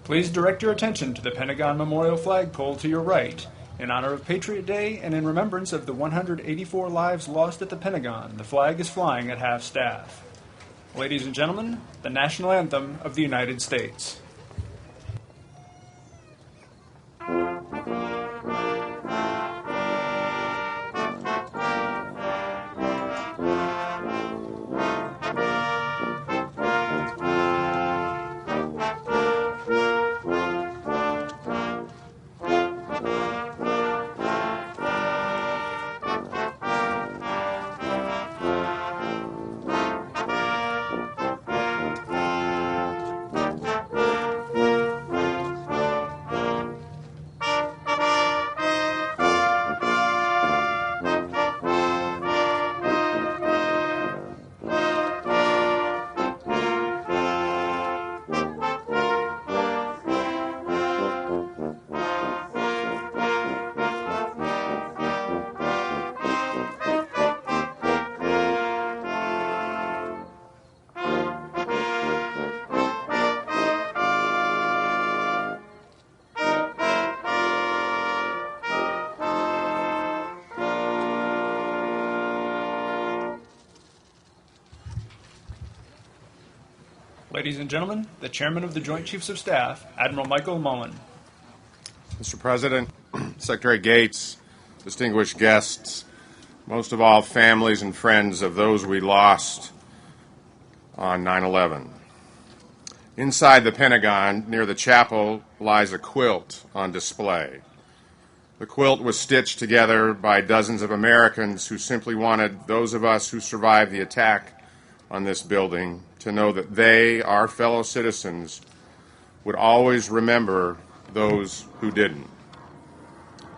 Please direct your attention to the Pentagon Memorial flagpole to your right. In honor of Patriot Day and in remembrance of the 184 lives lost at the Pentagon, the flag is flying at half-staff. Ladies and gentlemen, the national anthem of the United States. Ladies and gentlemen, the Chairman of the Joint Chiefs of Staff, Admiral Michael Mullen. Mr. President, Secretary Gates, distinguished guests, most of all families and friends of those we lost on 9/11. Inside the Pentagon, near the chapel, lies a quilt on display. The quilt was stitched together by dozens of Americans who simply wanted those of us who survived the attack on this building to know that they, our fellow citizens, would always remember those who didn't.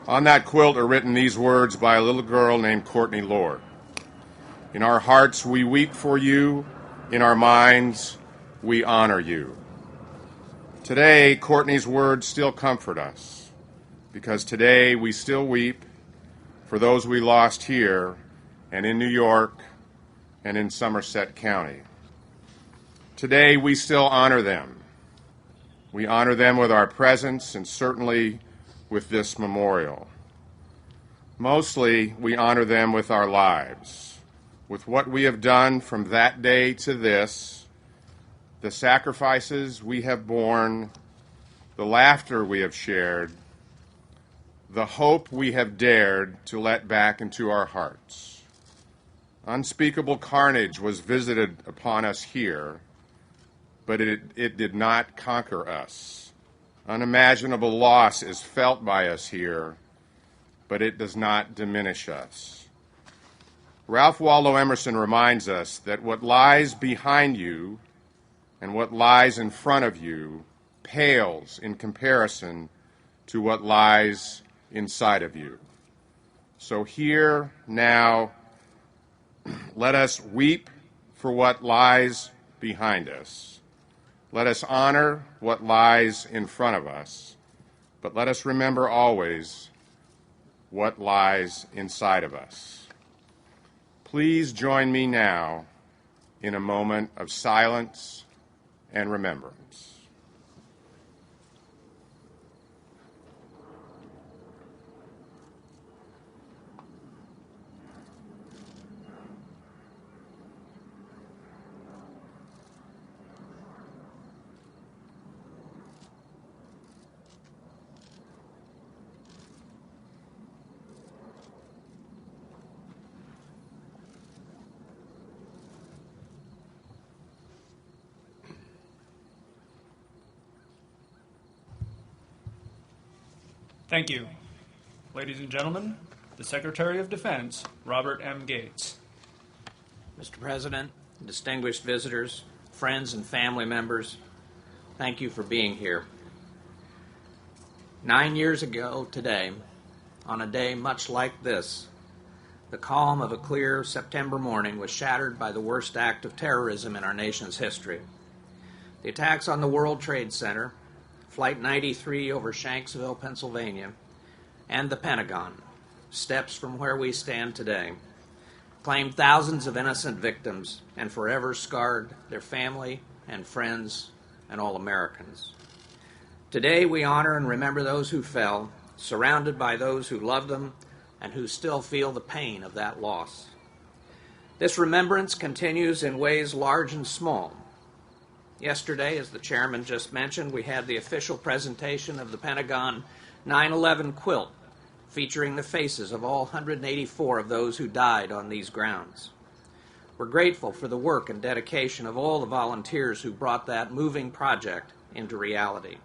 On that quilt are written these words by a little girl named Courtney Lord. In our hearts we weep for you, in our minds we honor you. Today, Courtney's words still comfort us, because today we still weep for those we lost here and in New York and in Somerset County. Today, we still honor them. We honor them with our presence and certainly with this memorial. Mostly, we honor them with our lives, with what we have done from that day to this, the sacrifices we have borne, the laughter we have shared, the hope we have dared to let back into our hearts. Unspeakable carnage was visited upon us here, but it did not conquer us. Unimaginable loss is felt by us here, but it does not diminish us. Ralph Waldo Emerson reminds us that what lies behind you and what lies in front of you pales in comparison to what lies inside of you. So here, now, let us weep for what lies behind us. Let us honor what lies in front of us, but let us remember always what lies inside of us. Please join me now in a moment of silence and remembrance. Thank you. Ladies and gentlemen, the Secretary of Defense, Robert M. Gates. Mr. President, distinguished visitors, friends and family members, thank you for being here. 9 years ago today, on a day much like this, the calm of a clear September morning was shattered by the worst act of terrorism in our nation's history. The attacks on the World Trade Center, Flight 93 over Shanksville, Pennsylvania, and the Pentagon, steps from where we stand today, claimed thousands of innocent victims and forever scarred their family and friends and all Americans. Today we honor and remember those who fell, surrounded by those who loved them and who still feel the pain of that loss. This remembrance continues in ways large and small. Yesterday, as the chairman just mentioned, we had the official presentation of the Pentagon 9/11 quilt, featuring the faces of all 184 of those who died on these grounds. We're grateful for the work and dedication of all the volunteers who brought that moving project into reality.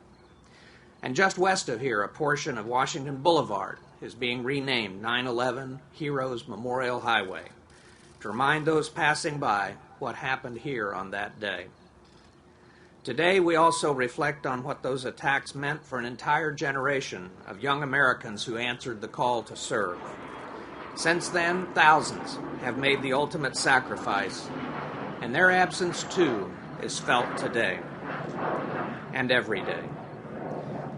And just west of here, a portion of Washington Boulevard is being renamed 9/11 Heroes Memorial Highway to remind those passing by what happened here on that day. Today, we also reflect on what those attacks meant for an entire generation of young Americans who answered the call to serve. Since then, thousands have made the ultimate sacrifice, and their absence, too, is felt today and every day.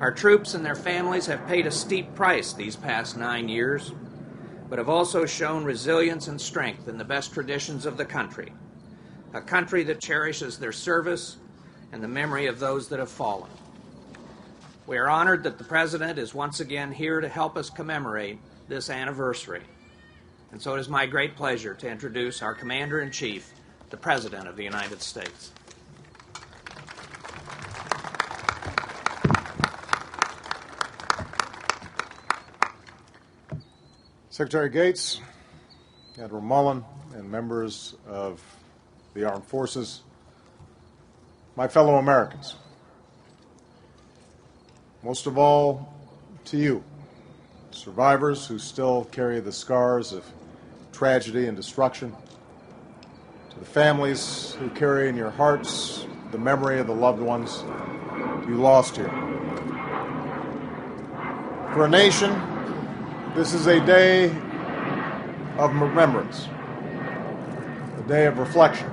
Our troops and their families have paid a steep price these past 9 years, but have also shown resilience and strength in the best traditions of the country, a country that cherishes their service and the memory of those that have fallen. We are honored that the President is once again here to help us commemorate this anniversary. And so it is my great pleasure to introduce our Commander-in-Chief, the President of the United States. Secretary Gates, Admiral Mullen, and members of the Armed Forces, my fellow Americans, most of all to you, survivors who still carry the scars of tragedy and destruction, to the families who carry in your hearts the memory of the loved ones you lost here. For a nation, this is a day of remembrance, a day of reflection,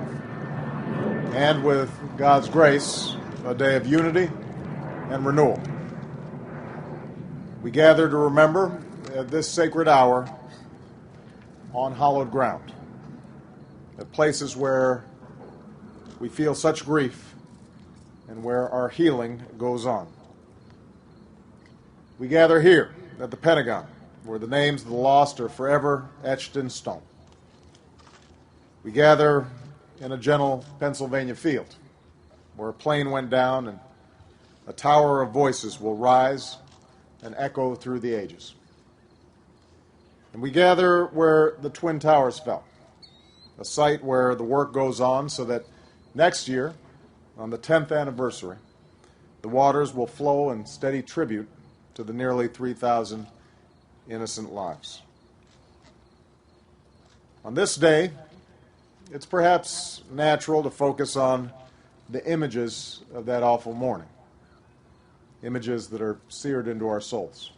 and with God's grace, a day of unity and renewal. We gather to remember at this sacred hour on hallowed ground, at places where we feel such grief and where our healing goes on. We gather here at the Pentagon, where the names of the lost are forever etched in stone. We gather in a gentle Pennsylvania field, where a plane went down and a tower of voices will rise and echo through the ages. And we gather where the Twin Towers fell, a site where the work goes on so that next year, on the 10th anniversary, the waters will flow in steady tribute to the nearly 3,000 innocent lives. On this day, it's perhaps natural to focus on the images of that awful morning, images that are seared into our souls.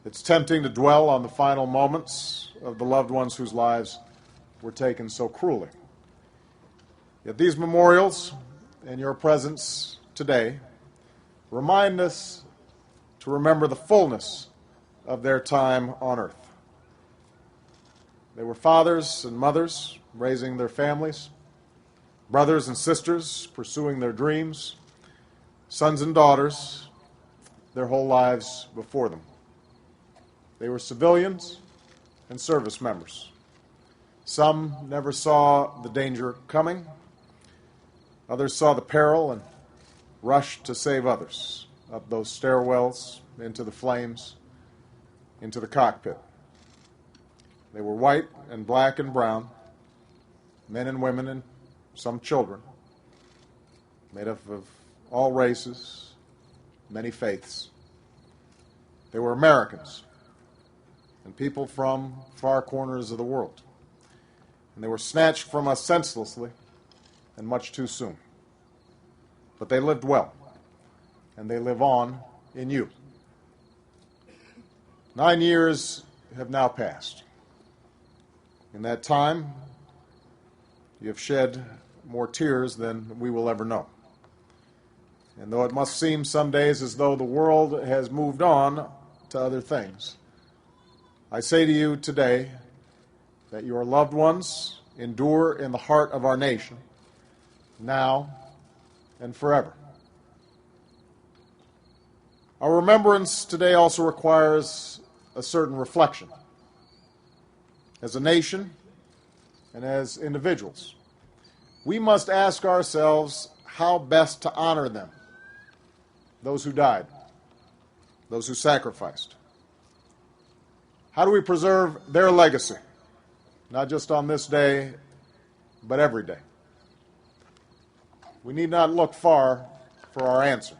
It's tempting to dwell on the final moments of the loved ones whose lives were taken so cruelly. Yet these memorials and your presence today remind us to remember the fullness of their time on earth. They were fathers and mothers raising their families, brothers and sisters pursuing their dreams, sons and daughters, their whole lives before them. They were civilians and service members. Some never saw the danger coming. Others saw the peril and rushed to save others up those stairwells, into the flames, into the cockpit. They were white and black and brown, men and women and some children, made up of all races, many faiths. They were Americans and people from far corners of the world. And they were snatched from us senselessly and much too soon. But they lived well, and they live on in you. 9 years have now passed. In that time, you have shed more tears than we will ever know. And though it must seem some days as though the world has moved on to other things, I say to you today that your loved ones endure in the heart of our nation, now and forever. Our remembrance today also requires a certain reflection. As a nation and as individuals, we must ask ourselves how best to honor them, those who died, those who sacrificed. How do we preserve their legacy, not just on this day, but every day? We need not look far for our answer.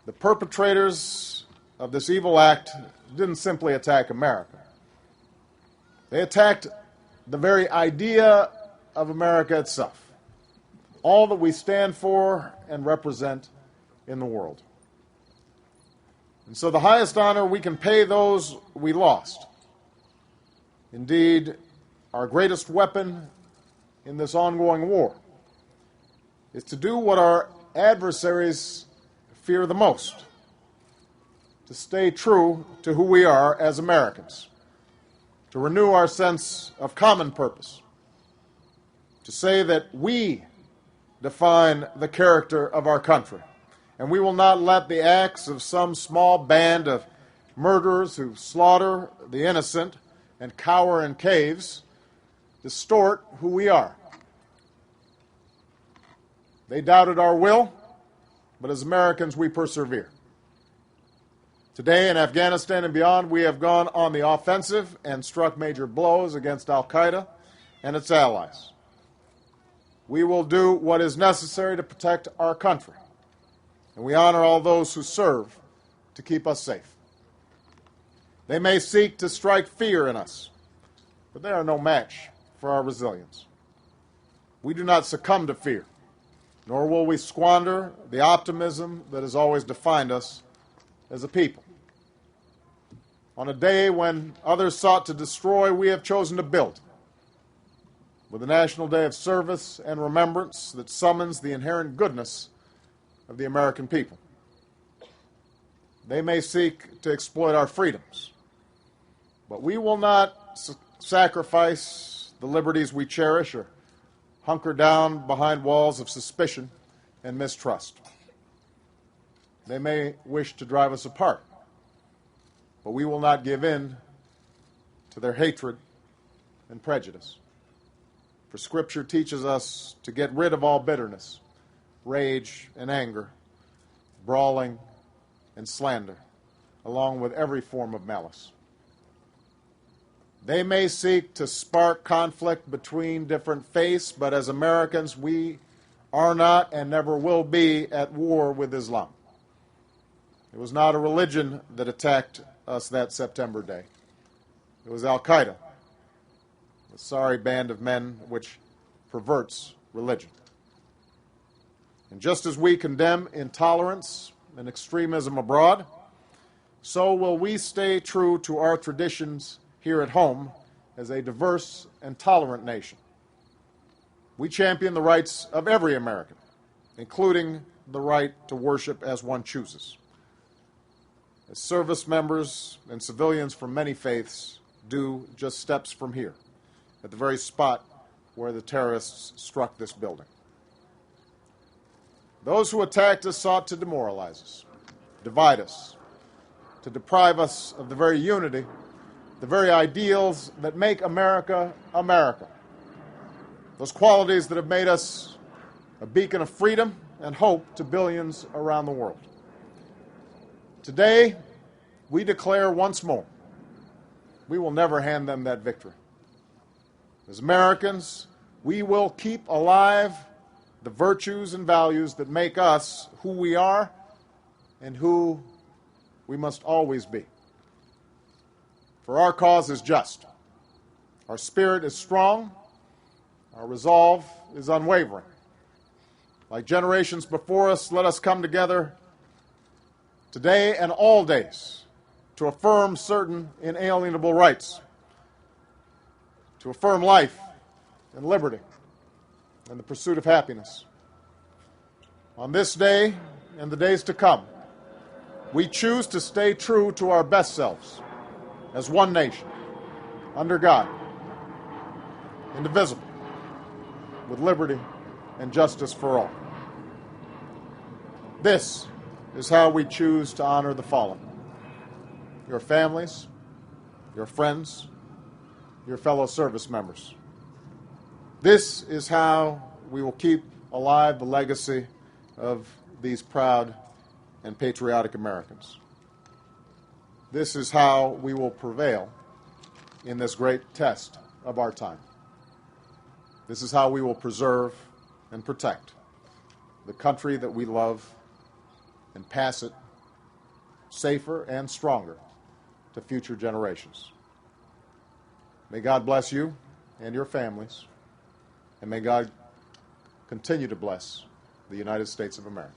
The perpetrators of this evil act didn't simply attack America. They attacked the very idea of America itself, all that we stand for and represent in the world. And so the highest honor we can pay those we lost, indeed our greatest weapon in this ongoing war, is to do what our adversaries fear the most, to stay true to who we are as Americans, to renew our sense of common purpose, to say that we define the character of our country, and we will not let the acts of some small band of murderers who slaughter the innocent and cower in caves distort who we are. They doubted our will, but as Americans we persevere. Today in Afghanistan and beyond, we have gone on the offensive and struck major blows against al-Qaeda and its allies. We will do what is necessary to protect our country, and we honor all those who serve to keep us safe. They may seek to strike fear in us, but they are no match for our resilience. We do not succumb to fear, nor will we squander the optimism that has always defined us as a people. On a day when others sought to destroy, we have chosen to build, with a national day of service and remembrance that summons the inherent goodness of the American people. They may seek to exploit our freedoms, but we will not sacrifice the liberties we cherish or hunker down behind walls of suspicion and mistrust. They may wish to drive us apart, but we will not give in to their hatred and prejudice. For Scripture teaches us to get rid of all bitterness, rage and anger, brawling and slander, along with every form of malice. They may seek to spark conflict between different faiths, but as Americans, we are not and never will be at war with Islam. It was not a religion that attacked us that September day. It was al-Qaeda, a sorry band of men which perverts religion. And just as we condemn intolerance and extremism abroad, so will we stay true to our traditions here at home as a diverse and tolerant nation. We champion the rights of every American, including the right to worship as one chooses. As service members and civilians from many faiths do just steps from here, at the very spot where the terrorists struck this building. Those who attacked us sought to demoralize us, divide us, to deprive us of the very unity, the very ideals that make America America. Those qualities that have made us a beacon of freedom and hope to billions around the world. Today, we declare once more, we will never hand them that victory. As Americans, we will keep alive the virtues and values that make us who we are and who we must always be. For our cause is just. Our spirit is strong. Our resolve is unwavering. Like generations before us, let us come together today and all days to affirm certain inalienable rights, to affirm life and liberty and the pursuit of happiness. On this day and the days to come, we choose to stay true to our best selves as one nation, under God, indivisible, with liberty and justice for all. This is how we choose to honor the fallen. Your families, your friends, your fellow service members. This is how we will keep alive the legacy of these proud and patriotic Americans. This is how we will prevail in this great test of our time. This is how we will preserve and protect the country that we love and pass it safer and stronger to future generations. May God bless you and your families, and may God continue to bless the United States of America.